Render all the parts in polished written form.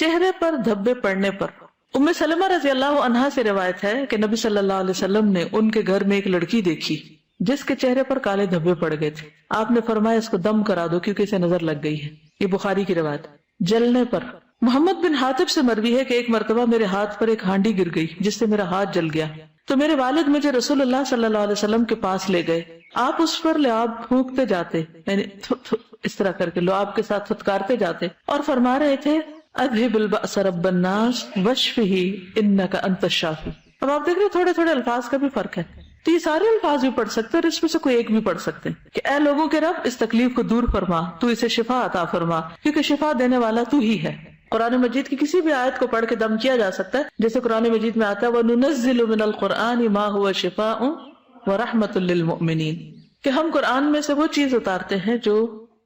چہرے پر دھبے پڑنے پر. ام سلمہ رضی اللہ عنہا سے روایت ہے کہ نبی صلی اللہ علیہ وسلم نے ان کے گھر میں ایک لڑکی دیکھی جس کے چہرے پر کالے دھبے پڑ گئے تھے. آپ نے فرمایا اس کو دم کرا دو کیونکہ اسے نظر لگ گئی ہے. یہ بخاری کی روایت. جلنے پر. محمد بن حاتب سے مروی ہے کہ ایک مرتبہ میرے ہاتھ پر ایک ہانڈی گر گئی جس سے میرا ہاتھ جل گیا تو میرے والد مجھے رسول اللہ صلی اللہ علیہ وسلم کے پاس لے گئے. آپ اس پر لعاب پھونکتے جاتے, یعنی اس طرح کر کے لعاب کے ساتھ پھٹکارتے جاتے اور فرما رہے تھے اذهب البأس رب الناس واشفه انك انت الشافی. اب آپ دیکھ رہے تھوڑے تھوڑے الفاظ کا بھی فرق ہے, تو یہ سارے الفاظ بھی پڑھ سکتے ہیں اور اس میں سے کوئی ایک بھی پڑھ سکتے ہیں کہ اے لوگوں کے رب اس تکلیف کو دور فرما, تو اسے شفا عطا فرما کیونکہ شفا دینے والا تو ہی ہے. قرآن مجید کی کسی بھی آیت کو پڑھ کے دم کیا جا سکتا ہے, جیسے قرآن مجید میں آتا ہے وَنُنَزِّلُ مِنَ الْقُرْآنِ مَا هُوَ شِفَاءٌ وَرَحْمَةٌ لِّلْمُؤْمِنِينَ, کہ ہم قرآن میں سے وہ چیز اتارتے ہیں جو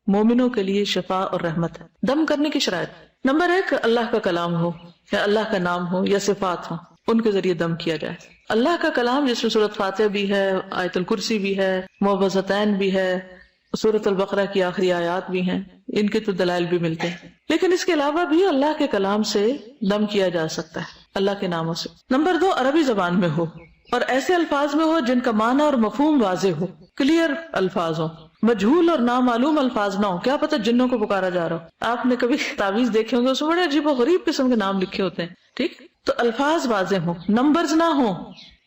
مومنوں کے لیے شفا اور رحمت ہے. دم کرنے کی شرائط. نمبر 1, اللہ کا کلام ہو یا اللہ کا نام ہو یا صفات ہو, ان کے ذریعے دم کیا جائے. اللہ کا کلام جس میں سورۃ فاتحہ بھی ہے, آیت الکرسی بھی ہے, معوذتین بھی ہے, سورۃ البقرہ کی آخری آیات بھی ہیں, ان کے تو دلائل بھی ملتے ہیں. لیکن اس کے علاوہ بھی اللہ کے کلام سے دم کیا جا سکتا ہے, اللہ کے ناموں سے. نمبر 2, عربی زبان میں ہو اور ایسے الفاظ میں ہو جن کا معنی اور مفہوم واضح ہو, کلیئر الفاظ ہو, مجہول اور نامعلوم الفاظ نہ ہو. کیا پتہ جنوں کو پکارا جا رہا ہو. آپ نے کبھی تعویذ دیکھے ہوں گے, اس میں بڑے عجیب و غریب قسم کے نام لکھے ہوتے ہیں. ٹھیک, تو الفاظ واضح ہوں, نمبرز نہ ہوں.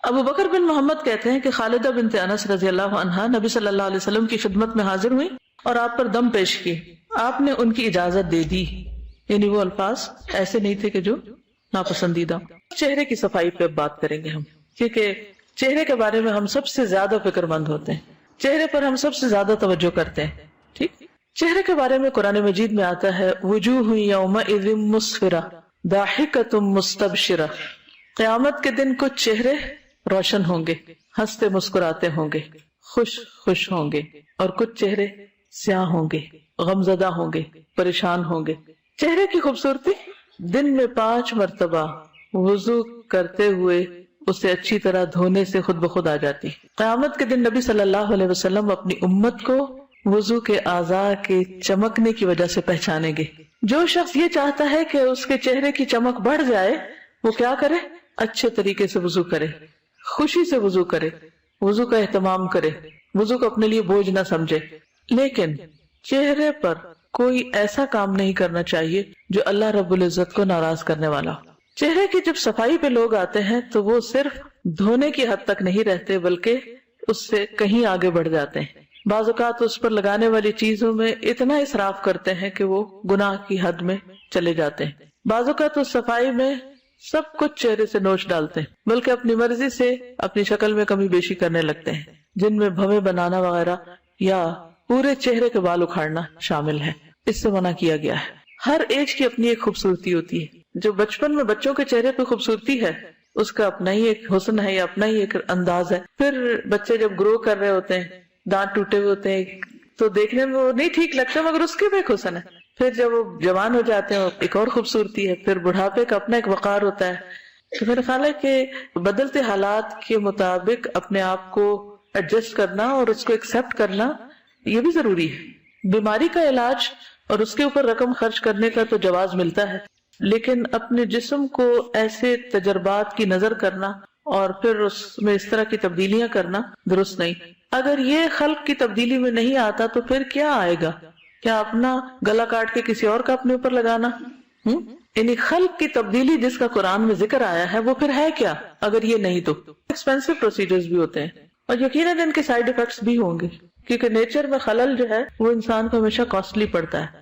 ابو بکر بن محمد کہتے ہیں کہ خالدہ بنت انس رضی اللہ عنہا نبی صلی اللہ علیہ وسلم کی خدمت میں حاضر ہوئی اور آپ پر دم پیش کی. آپ نے ان کی اجازت دے دی, یعنی وہ الفاظ ایسے نہیں تھے کہ جو ناپسندیدہ. چہرے کی صفائی پہ بات کریں گے ہم, کیونکہ چہرے کے بارے میں ہم سب سے زیادہ فکر مند ہوتے ہیں, چہرے پر ہم سب سے زیادہ توجہ کرتے ہیں. ٹھیک, چہرے کے بارے میں قرآن مجید میں آتا ہے وجوہ یومئذ مسفرہ ضاحکۃ مستبشرہ, قیامت کے دن کچھ چہرے روشن ہوں گے, ہنستے مسکراتے ہوں گے, خوش ہوں گے, اور کچھ چہرے سیاہ ہوں گے, غمزدہ ہوں گے, پریشان ہوں گے. چہرے کی خوبصورتی دن میں 5 مرتبہ وضو کرتے ہوئے اسے اچھی طرح دھونے سے خود بخود آ جاتی. قیامت کے دن نبی صلی اللہ علیہ وسلم اپنی امت کو وضو کے اعضاء کے چمکنے کی وجہ سے پہچانیں گے. جو شخص یہ چاہتا ہے کہ اس کے چہرے کی چمک بڑھ جائے وہ کیا کرے, اچھے طریقے سے وضو کرے, خوشی سے وضو کرے, وضو کا اہتمام کرے, وضو کو اپنے لیے بوجھ نہ سمجھے. لیکن چہرے پر کوئی ایسا کام نہیں کرنا چاہیے جو اللہ رب العزت کو ناراض کرنے والا ہو. چہرے کی جب صفائی پہ لوگ آتے ہیں تو وہ صرف دھونے کی حد تک نہیں رہتے بلکہ اس سے کہیں آگے بڑھ جاتے ہیں. بعض اوقات اس پر لگانے والی چیزوں میں اتنا اسراف کرتے ہیں کہ وہ گناہ کی حد میں چلے جاتے ہیں. بعض اوقات اس صفائی میں سب کچھ چہرے سے نوچ ڈالتے ہیں بلکہ اپنی مرضی سے اپنی شکل میں کمی بیشی کرنے لگتے ہیں, جن میں بھویں بنانا وغیرہ یا پورے چہرے کے بال اکھاڑنا شامل ہے. اس سے منع کیا گیا ہے. ہر ایج کی اپنی ایک خوبصورتی ہوتی ہے. جو بچپن میں بچوں کے چہرے پہ خوبصورتی ہے اس کا اپنا ہی ایک حسن ہے یا اپنا ہی ایک انداز ہے. پھر بچے جب گرو کر رہے ہوتے ہیں, دانت ٹوٹے ہوئے ہوتے ہیں تو دیکھنے میں وہ نہیں ٹھیک لگتا مگر اس کے بھی ایک حسن ہے. پھر جب وہ جوان ہو جاتے ہیں ایک اور خوبصورتی ہے. پھر بڑھاپے کا اپنا ایک وقار ہوتا ہے. تو میرا خیال ہے کہ بدلتے حالات کے مطابق اپنے آپ کو ایڈجسٹ کرنا اور اس کو ایکسپٹ کرنا یہ بھی ضروری ہے. بیماری کا علاج اور اس کے اوپر رقم خرچ کرنے کا تو جواز ملتا ہے, لیکن اپنے جسم کو ایسے تجربات کی نظر کرنا اور پھر اس میں اس طرح کی تبدیلیاں کرنا درست نہیں. اگر یہ خلق کی تبدیلی میں نہیں آتا تو پھر کیا آئے گا؟ کیا اپنا گلا کاٹ کے کسی اور کا اپنے اوپر لگانا؟ یعنی خلق کی تبدیلی جس کا قرآن میں ذکر آیا ہے وہ پھر ہے کیا اگر یہ نہیں؟ تو ایکسپینسو پروسیجرز بھی ہوتے ہیں اور یقیناً ان کے سائیڈ ایفیکٹس بھی ہوں گے, کیونکہ نیچر میں خلل جو ہے وہ انسان کو ہمیشہ کاسٹلی پڑتا ہے.